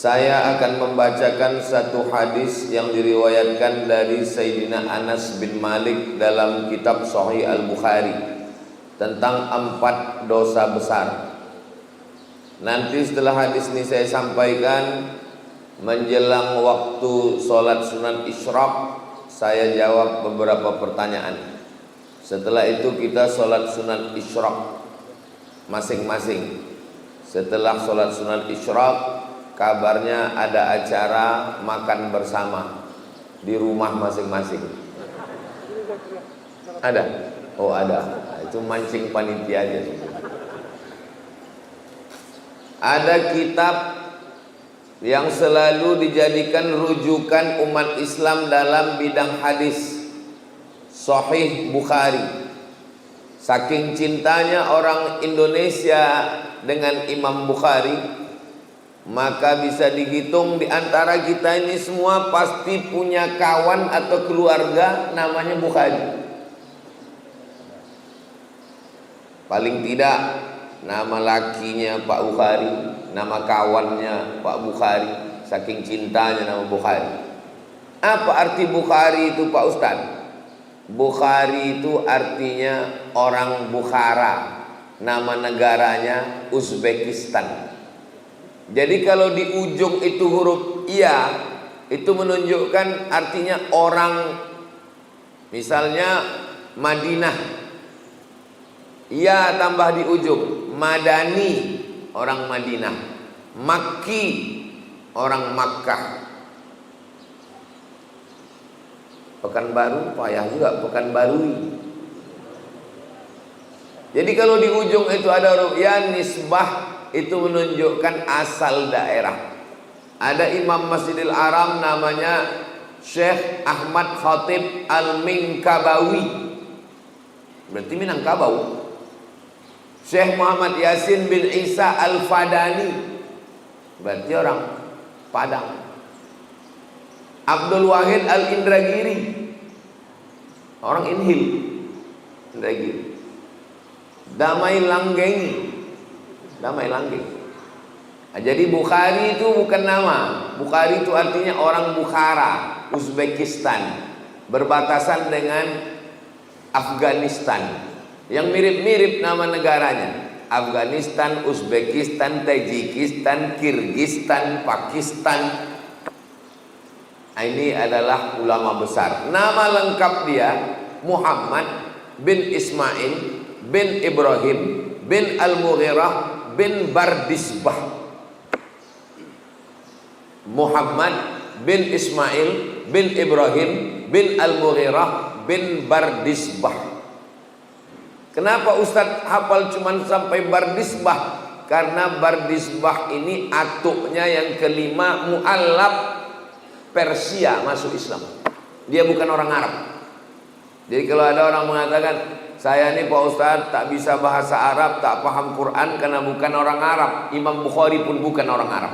Saya akan membacakan satu hadis yang diriwayatkan dari Sayyidina Anas bin Malik dalam kitab Sahih Al-Bukhari tentang 4 dosa besar. Nanti setelah hadis ini saya sampaikan, menjelang waktu sholat sunat isyraq, saya jawab beberapa pertanyaan. Setelah itu kita sholat sunat isyraq masing-masing. Setelah sholat sunat isyraq, kabarnya ada acara makan bersama di rumah masing-masing. Ada? Oh ada. Itu mancing panitia aja. Ada kitab yang selalu dijadikan rujukan umat Islam dalam bidang hadis, Sahih Bukhari. Saking cintanya orang Indonesia dengan Imam Bukhari, maka bisa dihitung di antara kita ini semua pasti punya kawan atau keluarga namanya Bukhari. Paling tidak nama lakinya Pak Bukhari, nama kawannya Pak Bukhari, saking cintanya nama Bukhari. Apa arti Bukhari itu Pak Ustadz? Bukhari itu artinya orang Bukhara, nama negaranya Uzbekistan. Jadi kalau di ujung itu huruf iya, itu menunjukkan artinya orang, misalnya Madinah, iya tambah di ujung, Madani, orang Madinah, Makki, orang Makkah. Pekanbaru payah juga, Pekanbarui. Jadi kalau di ujung itu ada huruf ya, nisbah, itu menunjukkan asal daerah. Ada Imam Masjidil Haram namanya Syekh Ahmad Khatib Al-Minkabawi, berarti Minangkabau. Syekh Muhammad Yasin bin Isa Al-Fadani, berarti orang Padang. Abdul Wahid Al-Indragiri, orang Inhil, Indragiri. Damai Langgeng, Damai Langgeng. Nah, jadi Bukhari itu bukan nama. Bukhari itu artinya orang Bukhara, Uzbekistan, berbatasan dengan Afghanistan. Yang mirip-mirip nama negaranya, Afghanistan, Uzbekistan, Tajikistan, Kirgistan, Pakistan. Ini adalah ulama besar. Nama lengkap dia Muhammad bin Ismail bin Ibrahim bin Al-Mughirah bin Bardisbah. Muhammad bin Ismail bin Ibrahim bin Al-Mughirah bin Bardisbah. Kenapa Ustadz hafal cuman sampai Bardisbah? Karena Bardisbah ini atuknya yang kelima, mu'allab Persia masuk Islam. Dia bukan orang Arab. Jadi kalau ada orang mengatakan, saya ini Pak Ustadz tak bisa bahasa Arab, tak paham Quran karena bukan orang Arab. Imam Bukhari pun bukan orang Arab.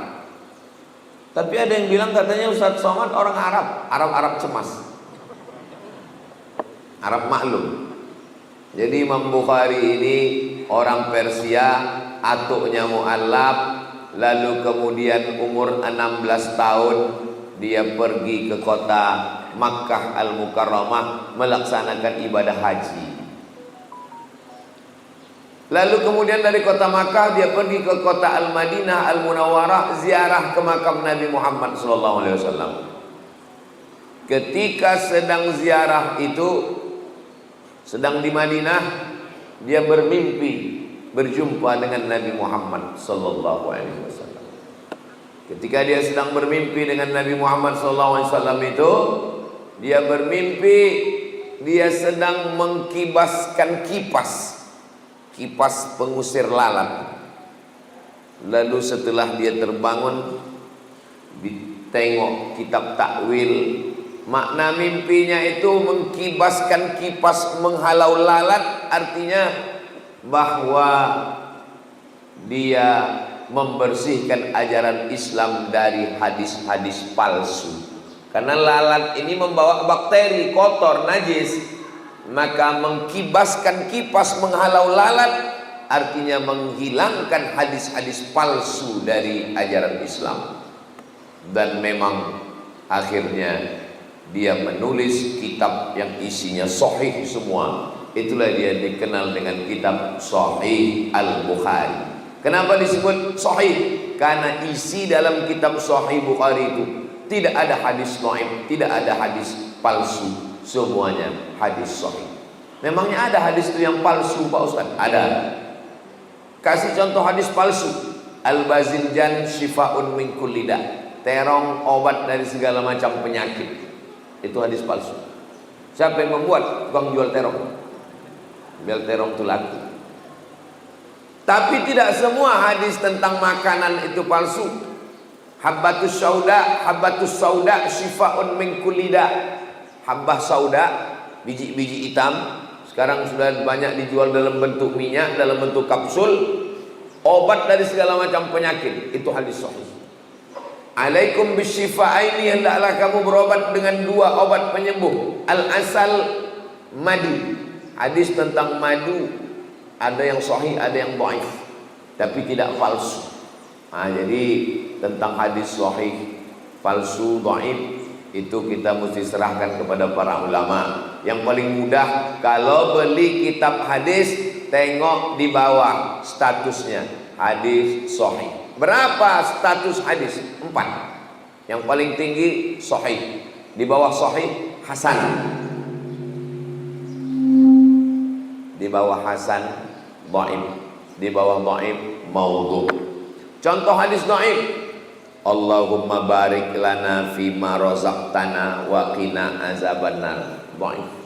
Tapi ada yang bilang katanya Ustadz Somad orang Arab. Arab cemas, Arab maklum. Jadi Imam Bukhari ini orang Persia, atuknya mu'allab. Lalu kemudian umur 16 tahun dia pergi ke kota Makkah Al-Mukarramah melaksanakan ibadah haji. Lalu kemudian dari kota Makkah dia pergi ke kota Al-Madinah Al-Munawwarah, ziarah ke makam Nabi Muhammad SAW. Ketika sedang ziarah itu, sedang di Madinah, dia bermimpi berjumpa dengan Nabi Muhammad SAW. Ketika dia sedang bermimpi dengan Nabi Muhammad SAW itu, dia bermimpi dia sedang mengkibaskan kipas pengusir lalat. Lalu setelah dia terbangun, ditengok kitab takwil, makna mimpinya itu mengkibaskan kipas menghalau lalat, artinya bahwa dia membersihkan ajaran Islam dari hadis-hadis palsu. Karena lalat ini membawa bakteri kotor, najis. Maka mengkibaskan kipas menghalau lalat artinya menghilangkan hadis-hadis palsu dari ajaran Islam. dan memang akhirnya dia menulis kitab yang isinya sahih semua. Itulah dia dikenal dengan kitab Sahih Al-Bukhari. Kenapa disebut sahih? Karena isi dalam kitab Sahih Bukhari itu tidak ada hadis dhaif, tidak ada hadis palsu, semuanya hadis sahih. Memangnya ada hadis itu yang palsu Pak Ustaz? Ada. Kasih contoh hadis palsu. Al-Bazinjan Syifa'un min kulli da'. Terong obat dari segala macam penyakit. Itu hadis palsu. Siapa yang membuat? Tukang jual terong. Biar terong itu laku. Tapi tidak semua hadis tentang makanan itu palsu. Habbatus sauda syifa'un min kulli da'. Habbah sauda, biji-biji hitam, sekarang sudah banyak dijual dalam bentuk minyak, dalam bentuk kapsul, obat dari segala macam penyakit. Itu hadis sahih. Alaikum bisyifa'aini, hendaklah kamu berobat dengan dua obat penyembuh, al-asal, madu. Hadis tentang madu ada yang sahih, ada yang dhaif, tapi tidak palsu. Jadi tentang hadis sahih, palsu, dhaif itu kita mesti serahkan kepada para ulama. Yang paling mudah kalau beli kitab hadis, tengok di bawah statusnya hadis sahih. Berapa status hadis? 4. Yang paling tinggi sahih, di bawah sahih hasan, di bawah hasan dhaif, di bawah dhaif maudhu. Contoh hadis dhaif, Allahumma barik lana fima razaqtana wa qina azabannar. Dhaif.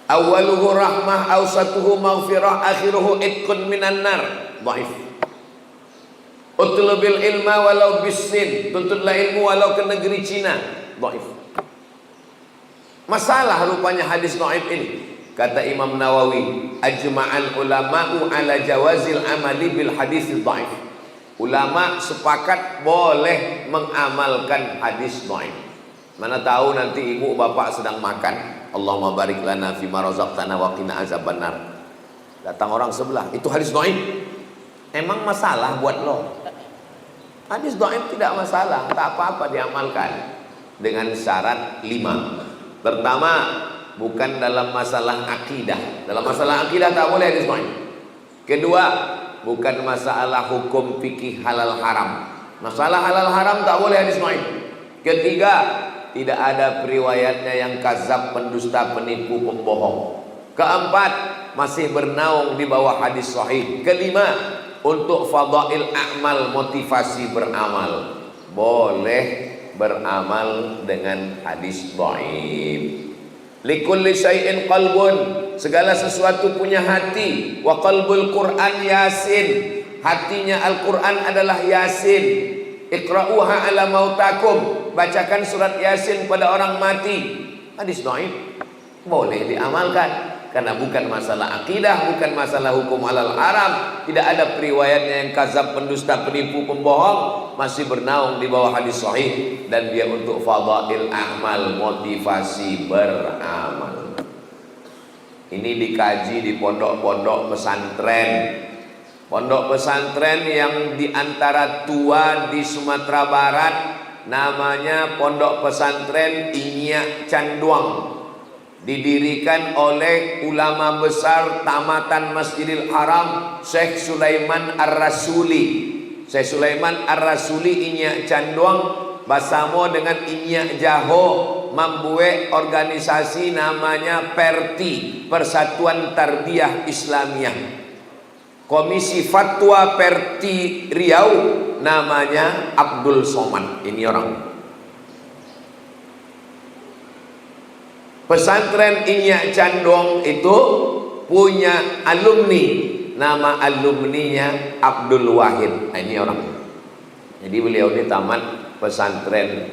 Awaluhu rahmah, awsatuhu maghfirah, akhiruhu itqun minan nar. Dhaif. Utlubil ilma walau bisin, tuntutlah ilmu walau ke negeri Cina. Dhaif. Masalah rupanya hadis dhaif ini. Kata Imam Nawawi, ajma'al ulama'u ala jawazil amali bil hadis dhaif. Ulama sepakat boleh mengamalkan hadis dhaif. Mana tahu nanti ibu bapak sedang makan, Allahumma barik lana fima razaqtana wa qina azabannar. Datang orang sebelah, itu hadis dhaif. Emang masalah buat lo? Hadis dhaif tidak masalah, tak apa-apa diamalkan dengan syarat 5. Pertama, bukan dalam masalah akidah. Dalam masalah akidah tak boleh hadis dhaif. Kedua, bukan masalah hukum fikih halal haram. Masalah halal haram tak boleh hadis dhaif. Ketiga, tidak ada periwayatnya yang kazab, pendusta, penipu, pembohong. Keempat, masih bernaung di bawah hadis sahih. Kelima, untuk fadail a'mal, motivasi beramal, boleh beramal dengan hadis dhaif. Likulli syai'in qalbun, segala sesuatu punya hati. Wa qalbul Qur'an Yasin, hatinya Al-Quran adalah Yasin. Iqra'uha ala mautakum, bacakan surat Yasin pada orang mati. Hadis dhaif boleh diamalkan karena bukan masalah akidah, bukan masalah hukum halal haram, tidak ada periwayatnya yang kazab, pendusta, penipu, pembohong, masih bernaung di bawah hadis sahih, dan dia untuk fadail a'mal, motivasi beramal. Ini dikaji di pondok-pondok pesantren. Pondok pesantren yang diantara tua di Sumatera Barat, namanya Pondok Pesantren Inyak Canduang, didirikan oleh ulama besar tamatan Masjidil Haram, Syekh Sulaiman Ar-Rasuli. Syekh Sulaiman Ar-Rasuli Inyak Canduang bersama dengan Inyak Jaho membuat organisasi namanya PERTI, Persatuan Tarbiyah Islamiyah. Komisi Fatwa Perti Riau namanya Abdul Somad. Ini orang. Pesantren Inyak Candong itu punya alumni, nama alumninya Abdul Wahid. Ini orang. Jadi beliau ini tamat pesantren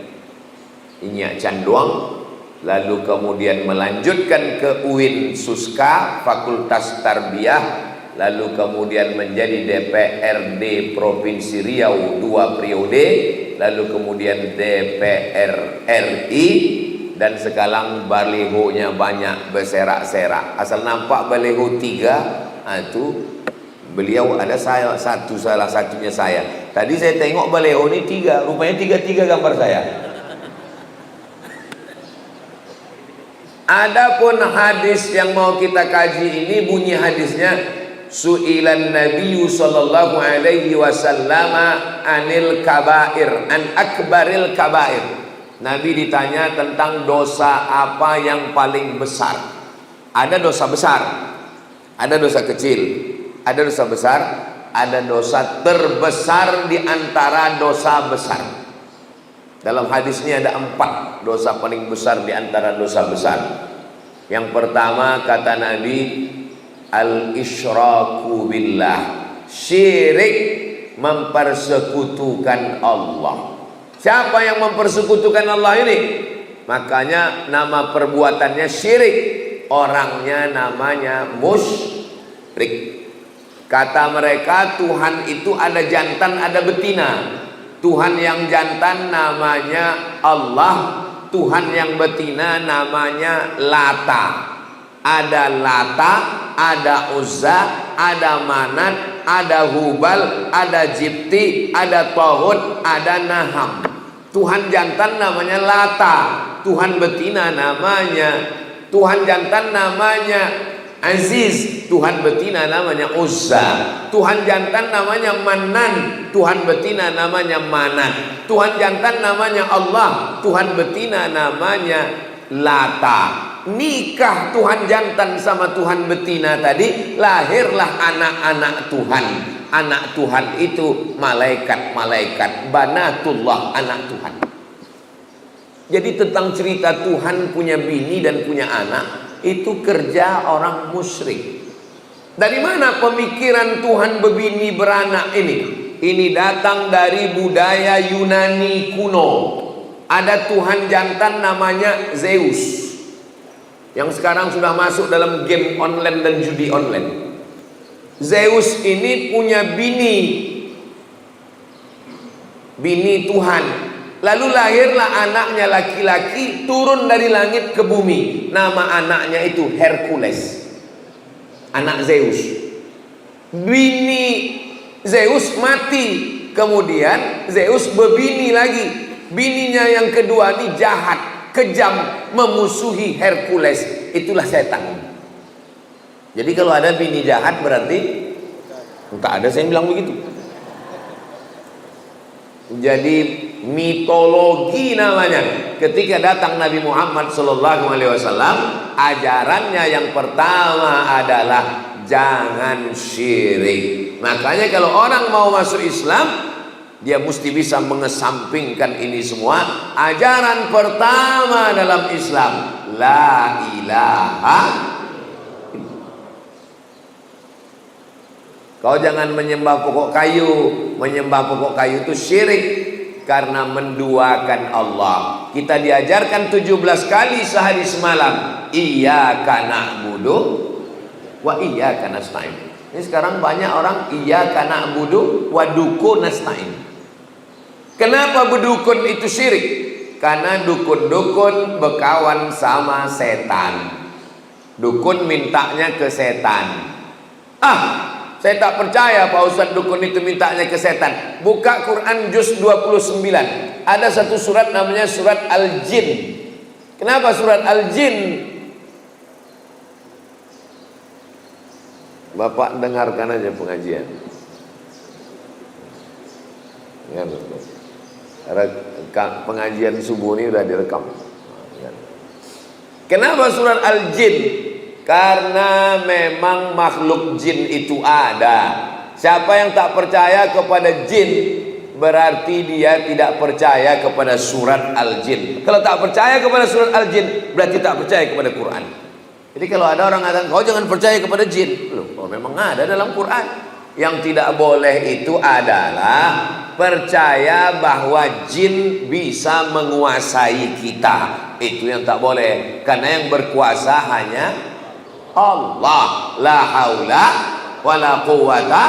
Inyak Candong, lalu kemudian melanjutkan ke UIN Suska, Fakultas Tarbiyah, lalu kemudian menjadi DPRD Provinsi Riau 2 periode, lalu kemudian DPR RI, dan sekarang balihonya banyak berserak-serak. Asal nampak baliho 3, itu Beliau ada saya satu, salah satunya saya. Tadi saya tengok beliau ini 3, rupanya 3 gambar saya. Adapun hadis yang mau kita kaji ini bunyi hadisnya, su'ilan nabiyyu sallallahu alaihi wasallam anil kabair, an akbaril kabair. Nabi ditanya tentang dosa apa yang paling besar. Ada dosa besar, ada dosa kecil, ada dosa besar, ada dosa terbesar di antara dosa besar. Dalam hadis ini ada 4 dosa paling besar di antara dosa besar. Yang pertama kata Nabi, al-isyraku billah, syirik, mempersekutukan Allah. Siapa yang mempersekutukan Allah ini? Makanya nama perbuatannya syirik, orangnya namanya musyrik. Kata mereka Tuhan itu ada jantan ada betina. Tuhan yang jantan namanya Allah, Tuhan yang betina namanya Lata. Ada Lata, ada Uzza, ada Manat, ada Hubal, ada Jibti, ada Tohut, ada Naham. Tuhan jantan namanya Lata, Tuhan betina Tuhan jantan namanya Aziz, Tuhan betina namanya Uzza. Tuhan jantan namanya Manan, Tuhan betina namanya Manat. Tuhan jantan namanya Allah, Tuhan betina namanya Lata. Nikah Tuhan jantan sama Tuhan betina tadi, lahirlah anak-anak Tuhan. Anak Tuhan itu malaikat-malaikat, banatullah, anak Tuhan. Jadi tentang cerita Tuhan punya bini dan punya anak, itu kerja orang musyrik. Dari mana pemikiran Tuhan berbini beranak ini? Ini datang dari budaya Yunani kuno. Ada Tuhan jantan namanya Zeus, yang sekarang sudah masuk dalam game online dan judi online. Zeus ini punya bini Tuhan. Lalu lahirlah anaknya laki-laki, turun dari langit ke bumi. Nama anaknya itu Hercules, anak Zeus. Bini Zeus mati, kemudian Zeus berbini lagi. Bininya yang kedua ini jahat, kejam, memusuhi Hercules. Itulah setan. Jadi kalau ada bini jahat berarti tak ada, saya bilang begitu. Jadi mitologi namanya. Ketika datang Nabi Muhammad SAW, ajarannya yang pertama adalah jangan syirik. Makanya kalau orang mau masuk Islam, dia mesti bisa mengesampingkan ini semua. Ajaran pertama dalam Islam, la ilaha. Kau jangan menyembah pokok kayu. Menyembah pokok kayu itu syirik, karena menduakan Allah. Kita diajarkan 17 kali sehari semalam, iyyaka na'budu wa iyyaka nasta'in. Ini sekarang banyak orang iyyaka na'budu wa dukun nasta'in. Kenapa berdukun itu syirik? Karena dukun-dukun berkawan sama setan. Dukun mintanya ke setan. Saya tak percaya Pak Ustaz dukun itu mintanya ke setan. Buka Quran juz 29. Ada satu surat namanya surat Al-Jin. Kenapa surat Al-Jin? Bapak dengarkan aja pengajian. Pengajian subuh ini sudah direkam. Kenapa surat Al-Jin? Karena memang makhluk jin itu ada. Siapa yang tak percaya kepada jin, berarti dia tidak percaya kepada surat Al-Jin. Kalau tak percaya kepada surat Al-Jin, berarti tak percaya kepada Quran. Jadi kalau ada orang mengatakan kau jangan percaya kepada jin, loh, memang ada dalam Quran. Yang tidak boleh itu adalah percaya bahwa jin bisa menguasai kita. Itu yang tak boleh. Karena yang berkuasa hanya Allah. La haula wa la quwata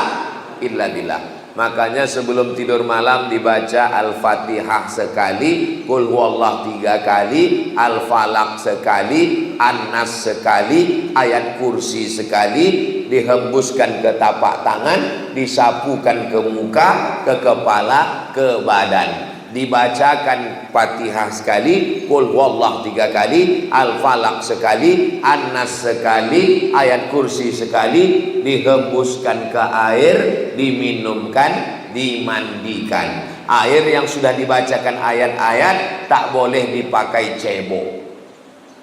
illa billah. Makanya sebelum tidur malam dibaca Al-Fatihah sekali, Qul huwallah 3 kali, Al-Falaq sekali, An-Nas sekali, ayat kursi sekali, dihembuskan ke tapak tangan, disapukan ke muka, ke kepala, ke badan. Dibacakan Fatihah sekali, Qul huwallah 3 kali, Al-Falaq sekali, An-Nas sekali, ayat kursi sekali, dihembuskan ke air, diminumkan, dimandikan. Air yang sudah dibacakan ayat-ayat tak boleh dipakai cebok,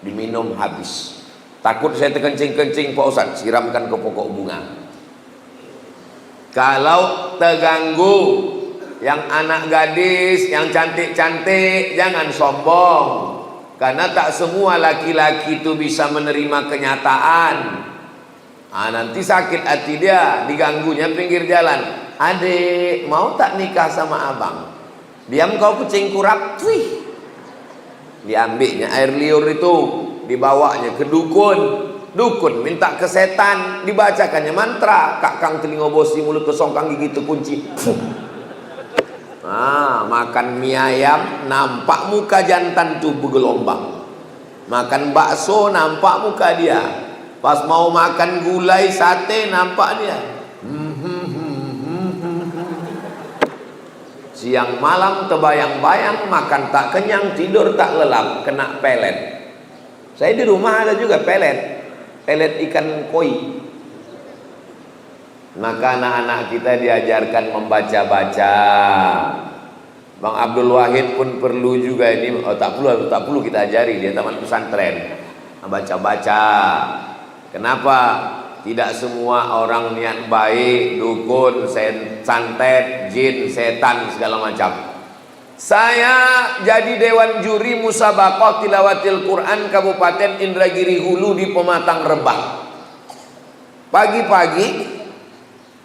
diminum habis. Takut saya terkencing-kencing Pak Ustaz, siramkan ke pokok bunga. Kalau terganggu, yang anak gadis, yang cantik-cantik, jangan sombong. Karena tak semua laki-laki itu bisa menerima kenyataan. Nanti sakit hati dia, diganggunya pinggir jalan. Adik, mau tak nikah sama abang? Diam kau kucing kurap. Wih. Diambilnya air liur itu, dibawanya ke dukun. Dukun minta ke setan, dibacakannya mantra. Kakang telinga bosi, mulut kesongkang, gigi terkunci. Makan mie ayam, nampak muka jantan tuh bergelombang. Makan bakso, nampak muka dia. Pas mau makan gulai sate, nampak dia. Siang malam terbayang-bayang, makan tak kenyang, tidur tak lelap, kena pelet. Saya di rumah ada juga pelet ikan koi. Maka anak-anak kita diajarkan membaca-baca. Bang Abdul Wahid pun perlu juga ini. Tak perlu kita ajari, dia taman pesantren. Baca-baca. Kenapa? Tidak semua orang niat baik, dukun, santet, jin, setan, segala macam. Saya jadi dewan juri musabaqah tilawatil Quran Kabupaten Indragiri Hulu di Pematang Rebah. Pagi-pagi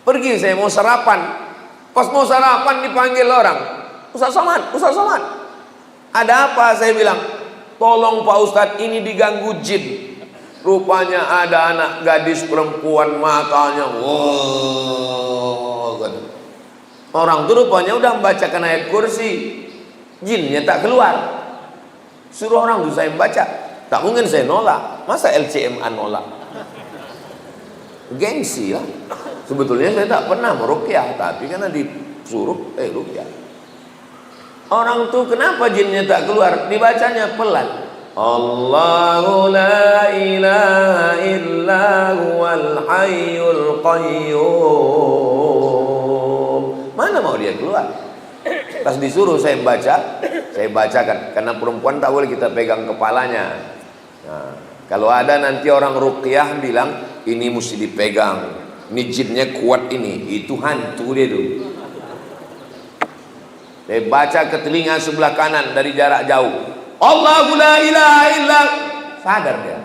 pergi saya mau sarapan. Pas mau sarapan dipanggil orang, Ustaz Somad. Ada apa? Saya bilang, tolong Pak Ustadz, ini diganggu jin. Rupanya ada anak gadis perempuan, matanya orang itu rupanya udah membacakan ayat kursi, jinnya tak keluar. Suruh orang itu saya membaca. Tak mungkin saya nolak. Masa LCMA nolak? Gengsi lah. Sebetulnya saya tak pernah meruqyah, tapi karena disuruh ruqyah. Orang tuh kenapa jinnya tak keluar? Dibacanya pelan. Allahu la ilaha illa huwal hayyul qayyum. Mana mau dia keluar? Pas disuruh saya baca, saya bacakan. Karena perempuan tak boleh kita pegang kepalanya. Nah, kalau ada nanti orang ruqyah bilang ini mesti dipegang, ini jinnya kuat ini, itu hantu dia tuh. Saya baca ke telinga sebelah kanan dari jarak jauh. Allahu la ilaha illa. Sadar dia.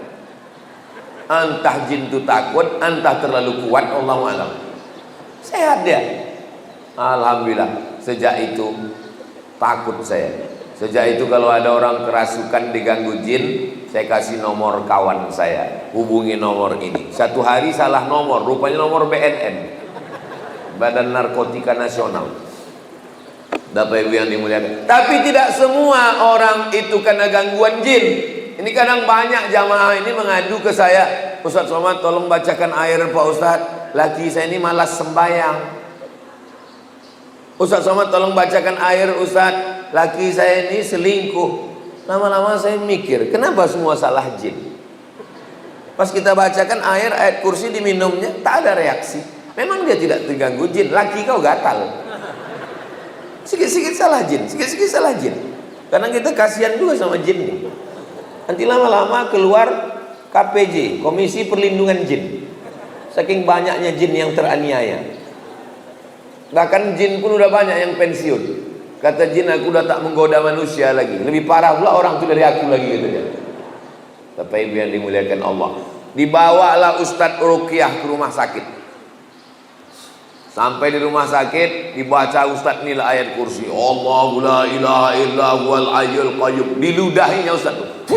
Entah jin itu takut, entah terlalu kuat, Allahu a'lam. Sehat dia. Alhamdulillah. Sejak itu takut saya. Sejak itu kalau ada orang kerasukan diganggu jin, saya kasih nomor kawan saya, hubungi nomor ini. Satu hari salah nomor, rupanya nomor BNN, Badan Narkotika Nasional. Bapak Ibu yang dimuliakan. Tapi tidak semua orang itu kena gangguan jin. Ini kadang banyak jamaah ini mengadu ke saya, Ustaz Somad tolong bacakan air Pak Ustaz, laki saya ini malas sembahyang. Ustaz Somad tolong bacakan air Ustaz, laki saya ini selingkuh. Lama-lama saya mikir, kenapa semua salah jin? Pas kita bacakan air, ayat kursi diminumnya, tak ada reaksi. Memang dia tidak terganggu jin, laki kau gatal. Sikit-sikit salah jin, sikit-sikit salah jin. Karena kita kasihan juga sama jin nih. Nanti lama-lama keluar KPJ, Komisi Perlindungan Jin. Saking banyaknya jin yang teraniaya. Bahkan jin pun udah banyak yang pensiun. Kata jin, aku udah tak menggoda manusia lagi. Lebih parah pula orang itu dari aku lagi gitu ya. Bapak Ibu yang dimuliakan Allah. Dibawalah Ustadz ruqyah ke rumah sakit. Sampai di rumah sakit dibaca Ustadz nilai ayat kursi. Allahu la ilaha illa huwal hayyul qayyum. Diludahinya Ustadz.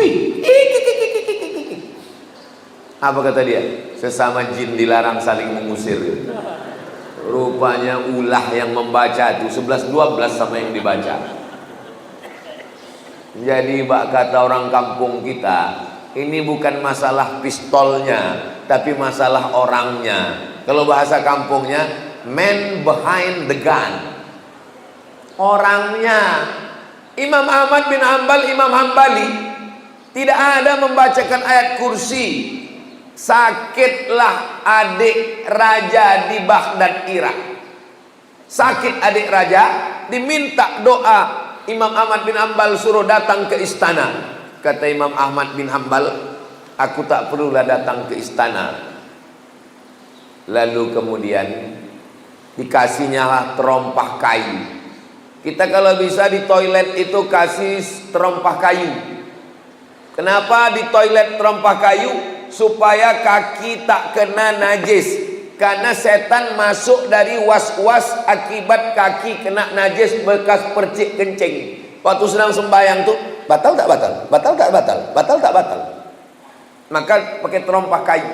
Apa kata dia? Sesama jin dilarang saling mengusir. Rupanya ulah yang membaca itu 11-12 sama yang dibaca. Jadi kata orang kampung kita, ini bukan masalah pistolnya, tapi masalah orangnya. Kalau bahasa kampungnya, man behind the gun. Orangnya. Imam Ahmad bin Hanbal, Imam Hambali tidak ada membacakan ayat kursi. Sakitlah adik raja di Baghdad, Irak. Sakit adik raja, diminta doa. Imam Ahmad bin Hanbal suruh datang ke istana. Kata Imam Ahmad bin Hanbal, aku tak perlulah datang ke istana. Lalu kemudian dikasihnya terompah kayu. Kita kalau bisa di toilet itu kasih terompah kayu. Kenapa di toilet terompah kayu? Supaya kaki tak kena najis. Karena setan masuk dari was-was akibat kaki kena najis bekas percik kencing. Waktu sedang sembahyang tuh, batal tak batal? Batal tak batal? Batal tak batal? Maka pakai terompah kayu.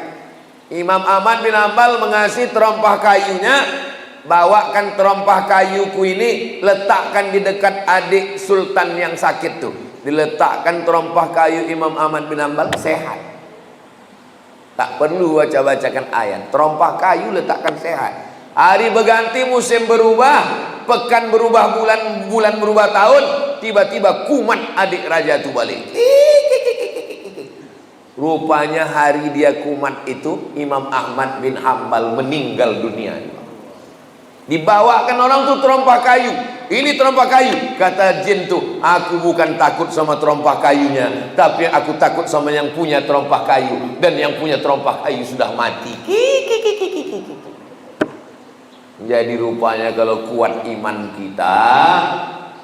Imam Ahmad bin Hanbal mengasih terompah kayunya. Bawakan terompah kayuku ini, letakkan di dekat adik sultan yang sakit tuh. Diletakkan terompah kayu Imam Ahmad bin Hanbal, sehat. Tak perlu baca-bacakan ayat. Terompah kayu letakkan sehat. Hari berganti, musim berubah, pekan berubah, bulan berubah tahun, tiba-tiba kumat adik raja itu balik. Rupanya hari dia kumat itu Imam Ahmad bin Hanbal meninggal dunia. Dibawakan orang tuh terompah kayu. Ini terompah kayu. Kata jin tuh, aku bukan takut sama terompah kayunya, tapi aku takut sama yang punya terompah kayu. Dan yang punya terompah kayu sudah mati. Jadi rupanya kalau kuat iman kita,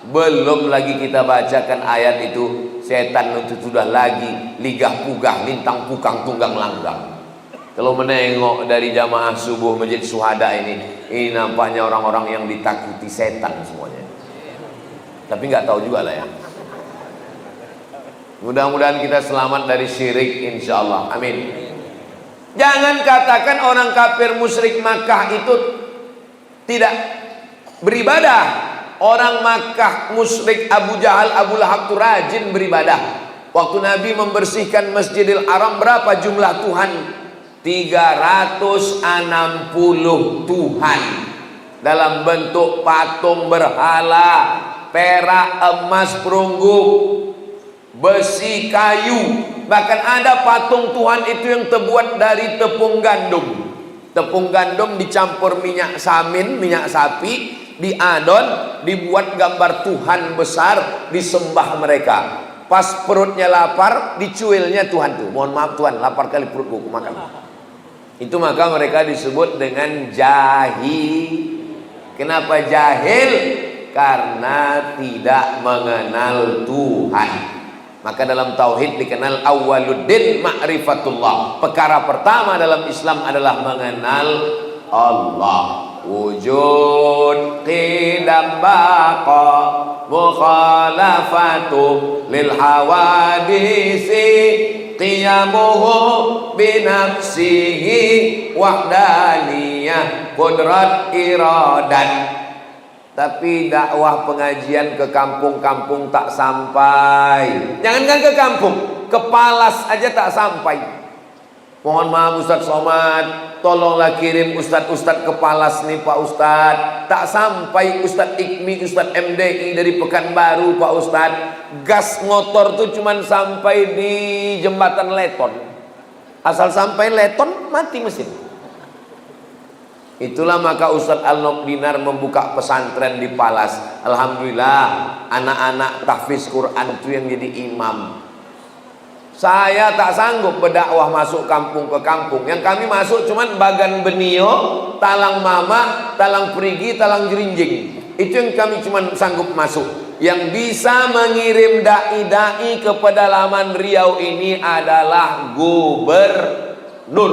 belum lagi kita bacakan ayat itu, setan itu sudah lagi ligah pugah, lintang pukang tunggang langgang. Kalau menengok dari jamaah subuh Masjid Syuhada ini nampaknya orang-orang yang ditakuti setan semuanya. Tapi nggak tahu juga lah ya. Mudah-mudahan kita selamat dari syirik, insya Allah. Amin. Jangan katakan orang kafir musyrik Makkah itu tidak beribadah. Orang Makkah musyrik Abu Jahal, Abu Lahab itu rajin beribadah. Waktu Nabi membersihkan Masjidil Haram, berapa jumlah Tuhan? 360 Tuhan dalam bentuk patung berhala, perak, emas, perunggu, besi, kayu. Bahkan ada patung Tuhan itu yang terbuat dari tepung gandum. Tepung gandum dicampur minyak samin, minyak sapi, diadon, dibuat gambar Tuhan besar, disembah mereka. Pas perutnya lapar, dicuilnya Tuhan tuh. Mohon maaf Tuhan, lapar kali perutku, makan. Itu maka mereka disebut dengan jahil. Kenapa jahil? Karena tidak mengenal Tuhan. Maka dalam tauhid dikenal awwaluddin ma'rifatullah. Perkara pertama dalam Islam adalah mengenal Allah. Wujud qidam baqa mukhalafatu lil hawadisi qiyamuhu binafsihi wahdaniyah qudrat iradan. Tapi dakwah pengajian ke kampung-kampung tak sampai. Jangankan ke kampung, ke Palas aja tak sampai. Mohon maaf Ustadz Somad, tolonglah kirim Ustadz-Ustadz ke Palas nih Pak Ustadz. Tak sampai Ustadz Ikmi, Ustadz MDI dari Pekanbaru Pak Ustadz. Gas motor tuh cuman sampai di jembatan Leton. Asal sampai Leton mati mesin. Itulah maka Ustadz Al-Nokdinar membuka pesantren di Palas. Alhamdulillah anak-anak tahfiz Quran itu yang jadi imam. Saya tak sanggup berdakwah masuk kampung ke kampung. Yang kami masuk cuman Bagan Benio, Talang Mama, Talang Perigi, Talang Jerinjing. Itu yang kami cuman sanggup masuk. Yang bisa mengirim dai-dai ke pedalaman Riau ini adalah gubernur.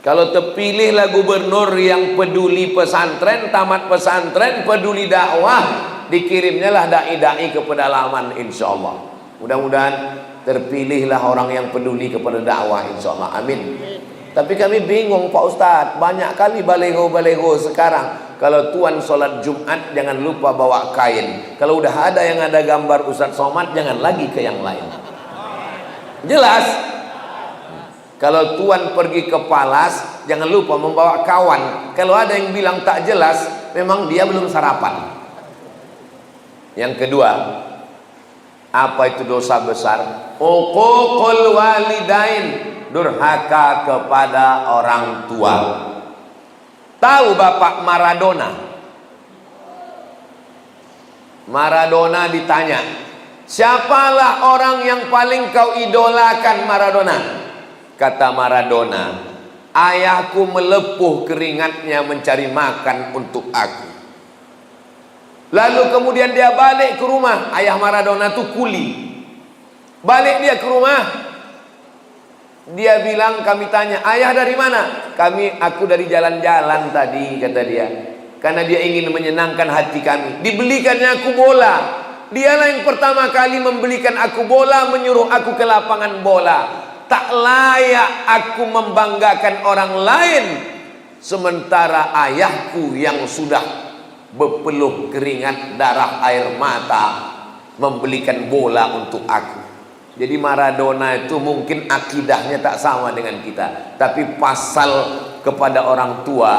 Kalau terpilihlah gubernur yang peduli pesantren, tamat pesantren, peduli dakwah, dikirimnya lah dai-dai ke pedalaman, insya Allah. Mudah-mudahan terpilihlah orang yang peduli kepada dakwah, insya Allah. Amin. Tapi kami bingung Pak Ustadz, banyak kali balego-balego sekarang. Kalau tuan sholat Jumat jangan lupa bawa kain. Kalau udah ada yang ada gambar Ustadz Somad, jangan lagi ke yang lain. Jelas? Kalau tuan pergi ke Palas, jangan lupa membawa kawan. Kalau ada yang bilang tak jelas, memang dia belum sarapan. Yang kedua, apa itu dosa besar? Uququl walidain, durhaka kepada orang tua. Tahu Bapak Maradona? Maradona ditanya, siapalah orang yang paling kau idolakan Maradona? Kata Maradona, ayahku melepuh keringatnya mencari makan untuk aku. Lalu kemudian dia balik ke rumah. Ayah Maradona itu kuli. Balik dia ke rumah, dia bilang, kami tanya, ayah dari mana? Aku dari jalan-jalan tadi, kata dia. Karena dia ingin menyenangkan hati kami. Dibelikannya aku bola. Dialah yang pertama kali membelikan aku bola, menyuruh aku ke lapangan bola. Tak layak aku membanggakan orang lain, sementara ayahku yang sudah berpeluh keringat darah air mata membelikan bola untuk aku. Jadi Maradona itu mungkin akidahnya tak sama dengan kita, tapi pasal kepada orang tua,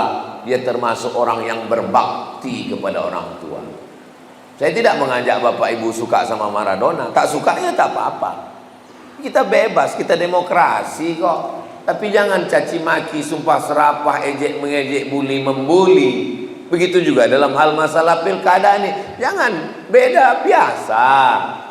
dia termasuk orang yang berbakti kepada orang tua. Saya tidak mengajak Bapak Ibu suka sama Maradona, tak sukanya tak apa-apa. Kita bebas, kita demokrasi kok. Tapi jangan caci maki, sumpah serapah, ejek mengejek, bully membuli. Begitu juga dalam hal masalah pilkada ini. Jangan, beda biasa.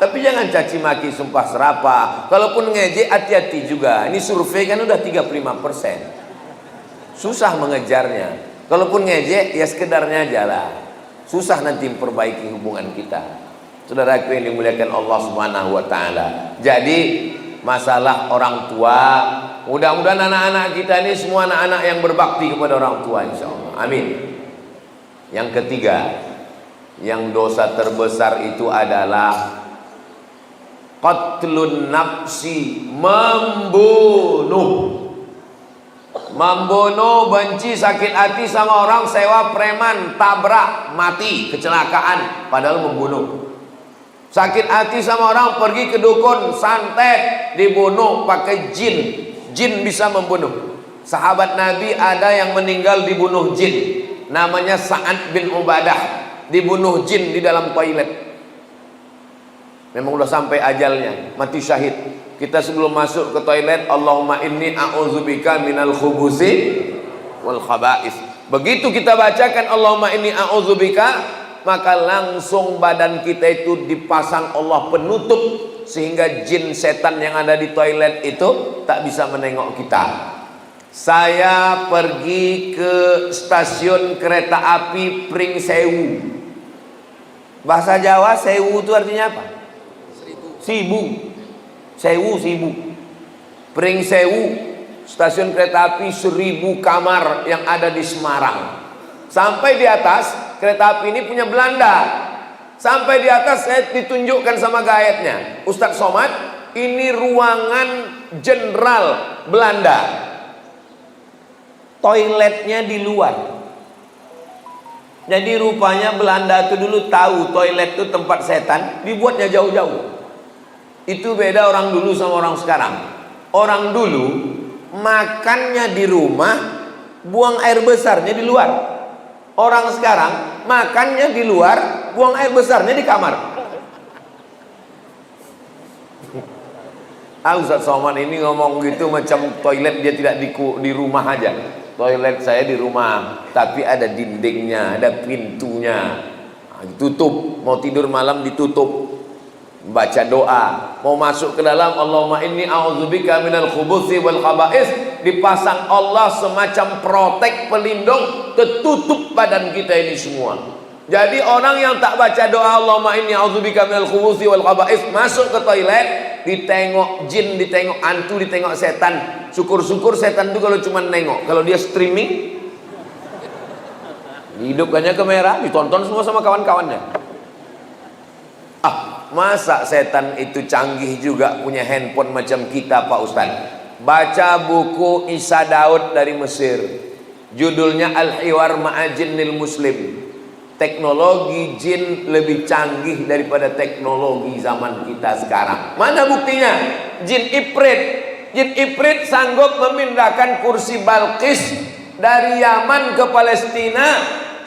Tapi jangan caci maki, sumpah serapah. Kalaupun ngejek, hati-hati juga. Ini survei kan udah 35%. Susah mengejarnya. Kalaupun ngejek, ya sekedarnya aja lah. Susah nanti memperbaiki hubungan kita. Saudaraku yang dimuliakan Allah Subhanahu wa taala. Jadi masalah orang tua, mudah-mudahan anak-anak kita ini semua anak-anak yang berbakti kepada orang tua, insyaallah. Amin. Yang ketiga, yang dosa terbesar itu adalah qatlun nafsi, membunuh. Membunuh, benci, sakit hati sama orang, sewa preman, tabrak, mati, kecelakaan, padahal membunuh. Sakit hati sama orang, pergi ke dukun, santet, dibunuh pakai jin. Jin bisa membunuh. Sahabat Nabi ada yang meninggal dibunuh jin. Namanya Sa'ad bin Ubadah, dibunuh jin di dalam toilet. Memang udah sampai ajalnya, mati syahid. Kita sebelum masuk ke toilet, Allahumma inni a'udzubika minal khubusi wal khaba'is. Begitu kita bacakan Allahumma inni a'udzubika, maka langsung badan kita itu dipasang Allah penutup, sehingga jin setan yang ada di toilet itu tak bisa menengok kita. Saya pergi ke stasiun kereta api Pring Sewu. Bahasa Jawa sewu itu artinya apa? Sibu. Sewu, sibu. Pring Sewu, stasiun kereta api 1000 kamar yang ada di Semarang. Sampai di atas, kereta api ini punya Belanda. Sampai di atas saya ditunjukkan sama guide-nya, Ustadz Somad, ini ruangan jenderal Belanda. Toiletnya di luar. Jadi rupanya Belanda itu dulu tahu toilet itu tempat setan, dibuatnya jauh-jauh. Itu beda orang dulu sama orang sekarang. Orang dulu makannya di rumah, buang air besarnya di luar. Orang sekarang makannya di luar, buang air besarnya di kamar. Ustadz Somad ini ngomong gitu macam toilet dia tidak di rumah aja. Toilet saya di rumah, tapi ada dindingnya, ada pintunya, ditutup. Mau tidur malam ditutup, baca doa. Mau masuk ke dalam, Allahumma inni a'udzubika minal khubuthi wal khaba'is, dipasang Allah semacam protek pelindung, tertutup badan kita ini semua. Jadi orang yang tak baca doa Allahumma inni a'udzubika minal khubuthi wal khaba'is, masuk ke toilet, ditengok jin, ditengok hantu, ditengok setan. Syukur-syukur setan itu kalau cuma nengok. Kalau dia streaming, dihidupkannya kamera, ditonton semua sama kawan-kawannya. Masa setan itu canggih juga punya handphone macam kita Pak Ustaz? baca buku Isa Daud dari Mesir, judulnya Al-Hiwar Ma'ajinnil Muslim. Teknologi jin lebih canggih daripada teknologi zaman kita sekarang. Mana buktinya? Jin Ifrit sanggup memindahkan kursi Balqis dari Yaman ke Palestina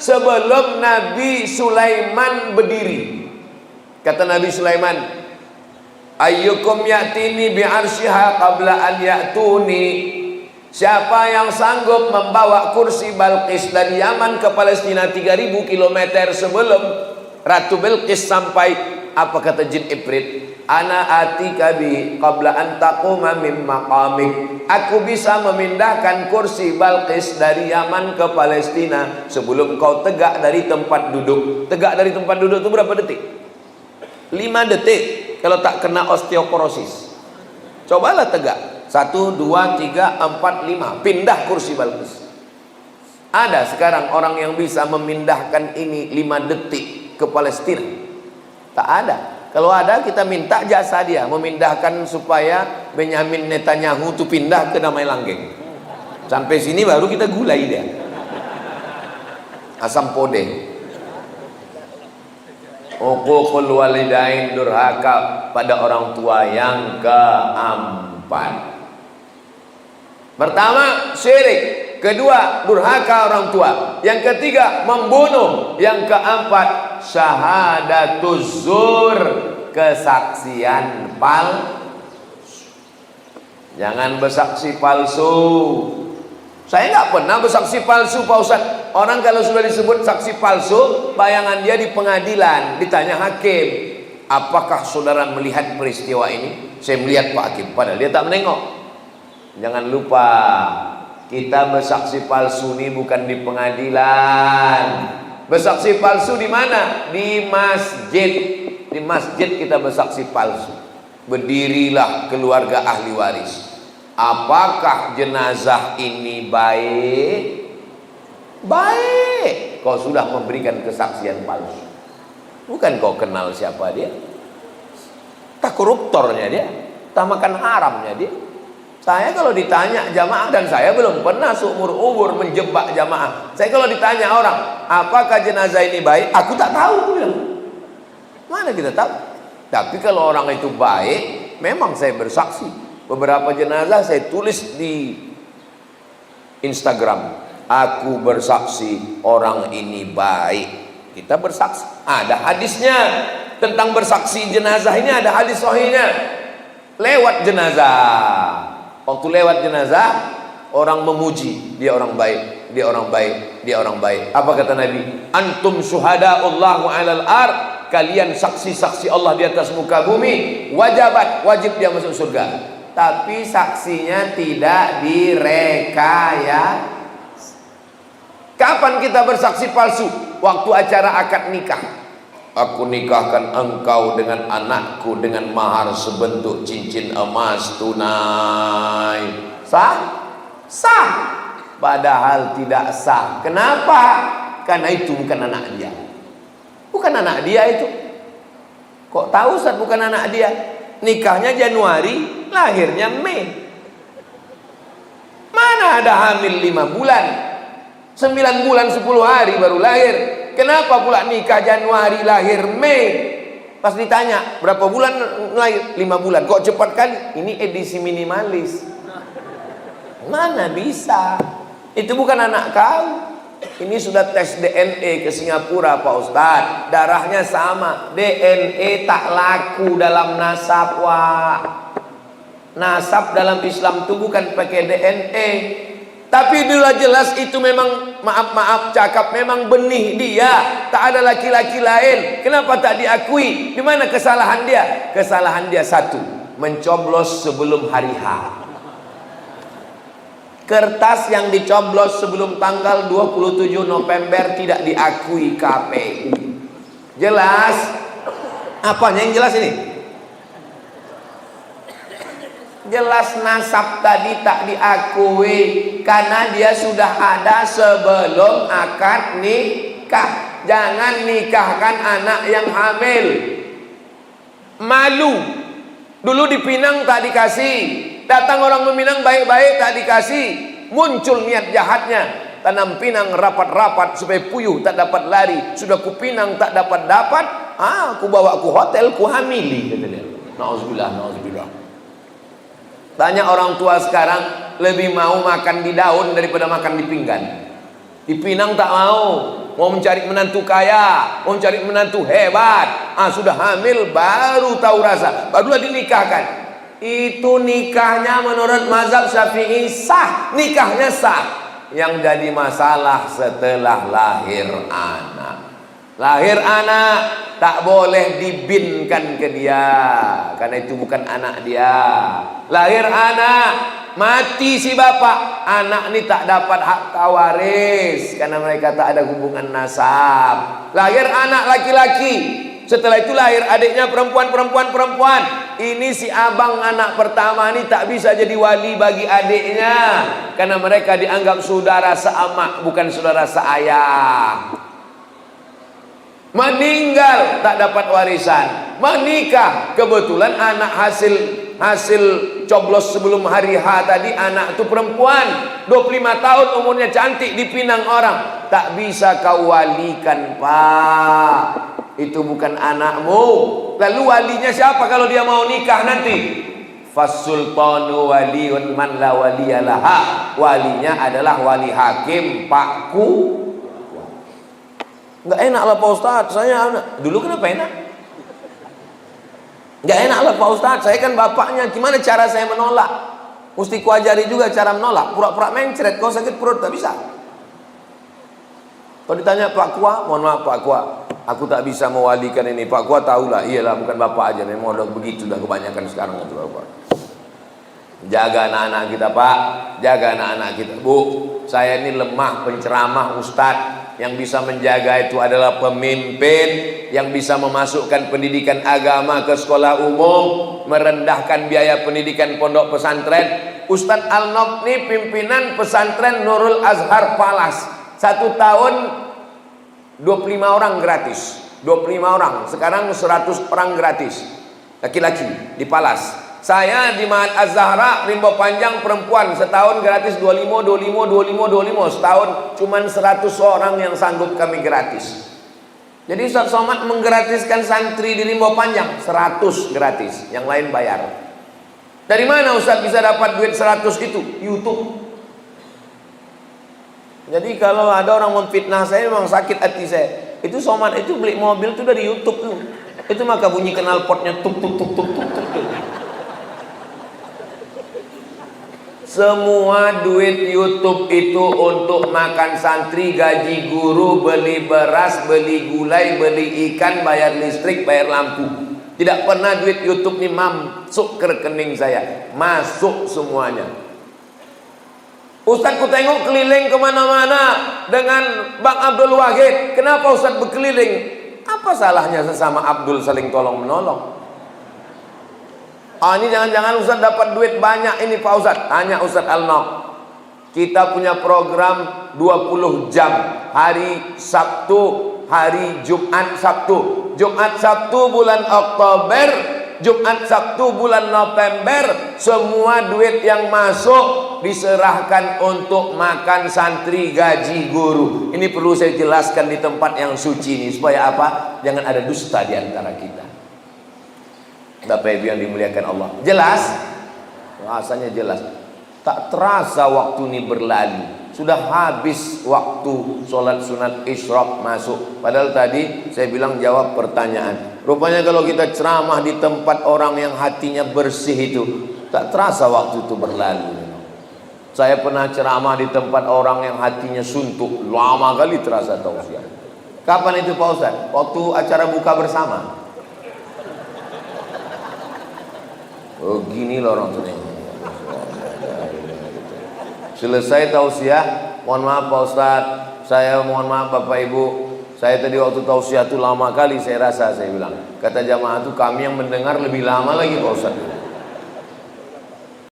sebelum Nabi Sulaiman berdiri. Kata Nabi Sulaiman, ayyukum ya'tini bi'arsyiha qabla an ya'tuni. Siapa yang sanggup membawa kursi Balqis dari Yaman ke Palestina 3000 km sebelum Ratu Bilqis sampai, apa kata jin Ifrit? Ana atika bi qabla an taquma min maqamik. Aku bisa memindahkan kursi Balqis dari Yaman ke Palestina sebelum kau tegak dari tempat duduk. Tegak dari tempat duduk itu berapa detik? 5 detik kalau tak kena osteoporosis. Cobalah tegak. 1, 2, 3, 4, 5. Pindah kursi Balqis. Ada sekarang orang yang bisa memindahkan ini 5 detik ke Palestina? Tak ada. Kalau ada, kita minta jasa dia memindahkan supaya Benyamin Netanyahu itu pindah ke Damai Langgeng. Sampai sini baru kita gulai dia. Asam pode. Uququl walidain, durhaka pada orang tua yang keempat. Pertama, syirik. Kedua, durhaka orang tua. Yang ketiga, membunuh. Yang keempat, syahadatuz zur, kesaksian palsu. Jangan bersaksi palsu. Saya nggak pernah bersaksi palsu, Pak Ustaz. Orang kalau sudah disebut saksi palsu, bayangan dia di pengadilan, ditanya hakim, apakah saudara melihat peristiwa ini? Saya melihat, Pak Hakim. Padahal dia tak menengok. Jangan lupa, kita bersaksi palsu ini bukan di pengadilan. Bersaksi palsu di mana? Di masjid. Di masjid kita bersaksi palsu. Berdirilah keluarga ahli waris. Apakah jenazah ini baik? Baik. Kau sudah memberikan kesaksian palsu. Bukan kau kenal siapa dia. Tak koruptornya dia, tak makan haramnya dia. Saya kalau ditanya jamaah, dan saya belum pernah seumur-umur menjebak jamaah. Saya kalau ditanya orang, apakah jenazah ini baik? Aku tak tahu, bilang. Mana kita tahu? Tapi kalau orang itu baik, memang saya bersaksi. Beberapa jenazah saya tulis di Instagram, aku bersaksi orang ini baik. Kita bersaksi. Ada hadisnya tentang bersaksi jenazah ini, ada hadis sahihnya. Lewat jenazah. Waktu lewat jenazah, orang memuji, dia orang baik, dia orang baik, dia orang baik. Apa kata Nabi? Antum syuhada'ullahu 'alal ard, kalian saksi-saksi Allah di atas muka bumi, wajib dia masuk surga. Tapi saksinya tidak direkayasa. Kapan kita bersaksi palsu? Waktu acara akad nikah. Aku nikahkan engkau dengan anakku dengan mahar sebentuk cincin emas tunai. Sah? Sah. Padahal tidak sah. Kenapa? Karena itu bukan anak dia. Bukan anak dia itu. Kok tahu Ustaz bukan anak dia? Nikahnya Januari, lahirnya Mei. Mana ada hamil 5 bulan? 9 bulan 10 hari baru lahir. Kenapa pula nikah Januari, lahir Mei? Pas ditanya berapa bulan lahir? 5 bulan. Kok cepat kali? Ini edisi minimalis. Mana bisa? Itu bukan anak kau. Ini sudah tes DNA ke Singapura, Pak Ustadz. Darahnya sama. DNA tak laku dalam nasab, Wak. Nasab dalam Islam itu bukan pakai DNA. Tapi bila jelas itu memang, maaf cakap, memang benih dia, tak ada laki-laki lain. Kenapa tak diakui? Di mana kesalahan dia? Kesalahan dia satu, mencoblos sebelum hari H. Kertas yang dicoblos sebelum tanggal 27 November tidak diakui KPU. Jelas? Apanya yang jelas ini? Jelas nasab tadi tak diakui karena dia sudah ada sebelum akad nikah. Jangan nikahkan anak yang hamil. Malu. Dulu di Pinang tak dikasih. Datang orang meminang baik-baik tak dikasih, muncul niat jahatnya. Tanam pinang rapat-rapat supaya puyuh tak dapat lari. Sudah kupinang tak dapat-dapat, aku bawa ku hotel, ku hamili, kata dia. Nauzubillah, nauzubillah. Banyak orang tua sekarang lebih mau makan di daun daripada makan di pinggan. Di pinang tak mau mencari menantu kaya, mau mencari menantu hebat. Sudah hamil baru tahu rasa, barulah dinikahkan. Itu nikahnya menurut mazhab Syafi'i sah, nikahnya sah. Yang jadi masalah setelah lahir anak. Lahir anak tak boleh dibinkan ke dia, karena itu bukan anak dia. Lahir anak, mati si bapak, anak ini tak dapat hak waris karena mereka tak ada hubungan nasab. Lahir anak laki-laki, setelah itu lahir adiknya perempuan. Ini si abang anak pertama ini tak bisa jadi wali bagi adiknya, karena mereka dianggap saudara seamak, bukan saudara seayah. Meninggal tak dapat warisan. Menikah, kebetulan anak hasil coblos sebelum hari H tadi, anak itu perempuan 25 tahun umurnya, cantik, dipinang orang. Tak bisa kau walikan, Pak. Itu bukan anakmu. Lalu walinya siapa kalau dia mau nikah nanti? Fasultanu waliyun man la waliyalaha. Walinya adalah wali hakim, pakku. Nggak enak lah Pak Ustadz, saya dulu kenapa enak? Nggak enak lah Pak Ustadz, saya kan bapaknya. Gimana cara saya menolak? Mesti kuajari juga cara menolak. Pura-pura mencret, kau sakit perut, tak bisa. Kalau ditanya Pak Kua, mohon maaf Pak Kua, aku tak bisa mewalikan ini. Pak Kua tahulah, iyalah bukan bapak aja, memang udah begitu, udah kebanyakan sekarang itu Bapak. Jaga anak-anak kita Pak, jaga anak-anak kita Bu. Saya ini lemah penceramah Ustadz. Yang bisa menjaga itu adalah pemimpin yang bisa memasukkan pendidikan agama ke sekolah umum, merendahkan biaya pendidikan pondok pesantren. Ustadz Al-Nob ini pimpinan pesantren Nurul Azhar Palas. 1 tahun 25 orang gratis. 25 orang, sekarang 100 orang gratis. Laki-laki di Palas. Saya di Ma'had Az-Zahra Rimba Panjang perempuan, setahun gratis 25. Setahun cuman 100 orang yang sanggup kami gratis. Jadi Ustaz Somad menggratiskan santri di Rimba Panjang 100 gratis, yang lain bayar. Dari mana Ustaz bisa dapat duit 100 itu? YouTube. Jadi kalau ada orang memfitnah saya, memang sakit hati saya. Itu Somad itu beli mobil itu dari YouTube tuh. Itu maka bunyi knalpotnya tuk tuk tuk tuk tuk tuk. Semua duit YouTube itu untuk makan santri, gaji guru, beli beras, beli gulai, beli ikan, bayar listrik, bayar lampu. Tidak pernah duit YouTube ini masuk ke rekening saya. Masuk semuanya. Ustadz ku tengok keliling kemana-mana dengan Bang Abdul Wahid. Kenapa Ustadz berkeliling? Apa salahnya sesama Abdul saling tolong menolong? Ini jangan-jangan Ustadz dapat duit banyak ini Pak Ustadz. Tanya Ustadz Al-Nob. Kita punya program 20 jam. Hari Sabtu, hari Jumat Sabtu. Jumat Sabtu bulan Oktober, Jumat Sabtu bulan November. Semua duit yang masuk diserahkan untuk makan santri, gaji guru. Ini perlu saya jelaskan di tempat yang suci ini. Supaya apa? Jangan ada dusta di antara kita. Bapak Ibu yang dimuliakan Allah, jelas? Rasanya jelas. Tak terasa waktu ini berlalu. Sudah habis waktu sholat sunat isyraq masuk. Padahal tadi saya bilang jawab pertanyaan. Rupanya kalau kita ceramah di tempat orang yang hatinya bersih itu, tak terasa waktu itu berlalu. Saya pernah ceramah di tempat orang yang hatinya suntuk, lama kali terasa tausiah. Kapan itu Pak Ustaz? Waktu acara buka bersama. Oh gini loh orang tuh. Selesai tausiah, mohon maaf Pak Ustaz, saya mohon maaf Bapak Ibu, saya tadi waktu tausiah itu lama kali saya rasa, saya bilang. Kata jamaah itu kami yang mendengar lebih lama lagi Pak Ustaz.